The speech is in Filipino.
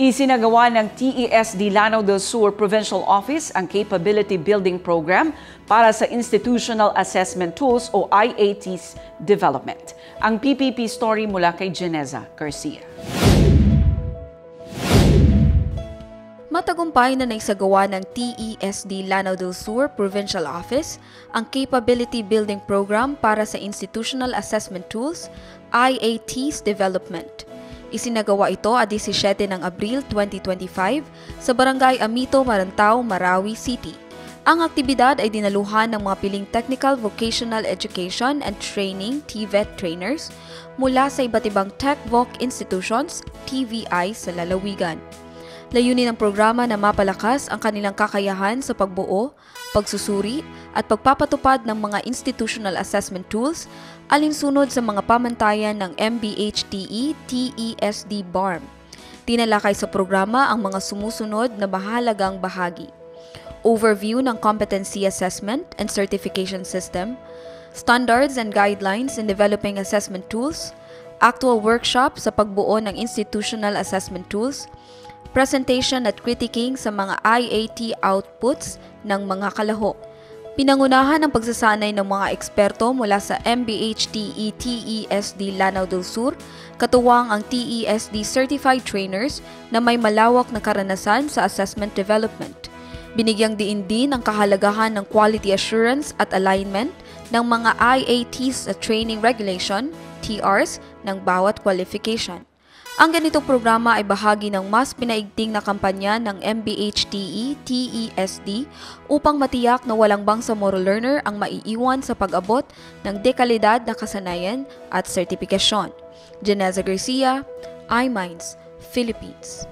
Isinagawa ng TESD Lanao del Sur Provincial Office ang Capability Building Program para sa Institutional Assessment Tools o IATs Development. Ang PPP story mula kay Geneza Garcia. Matagumpay na naisagawa ng TESD Lanao del Sur Provincial Office ang Capability Building Program para sa Institutional Assessment Tools, IATs Development. Isinagawa ito at 17 ng Abril 2025 sa Barangay Amito, Marantao, Marawi City. Ang aktibidad ay dinaluhan ng mga piling Technical Vocational Education and Training TVET trainers mula sa iba't ibang TechVoc institutions, TVI sa lalawigan. Layunin ng programa na mapalakas ang kanilang kakayahan sa pagbuo, pagsusuri at pagpapatupad ng mga institutional assessment tools alinsunod sa mga pamantayan ng MBHTE TESD BARM. Tinalakay sa programa ang mga sumusunod na mahalagang bahagi: overview ng competency assessment and certification system, standards and guidelines in developing assessment tools, actual workshop sa pagbuo ng institutional assessment tools, presentation at critiquing sa mga IAT outputs ng mga kalahok. Pinangunahan ang pagsasanay ng mga eksperto mula sa MBHTE TESD Lanao del Sur, katuwang ang TESD Certified Trainers na may malawak na karanasan sa assessment development. Binigyang diin din ang kahalagahan ng quality assurance at alignment ng mga IATs sa training regulation, TRs, ng bawat qualification. Ang ganitong programa ay bahagi ng mas pinaigting na kampanya ng MBHTE TESD upang matiyak na walang bangsamoro learner ang maiiwan sa pag-abot ng dekalidad na kasanayan at sertipikasyon. Geneza Garcia, iMinds, Philippines.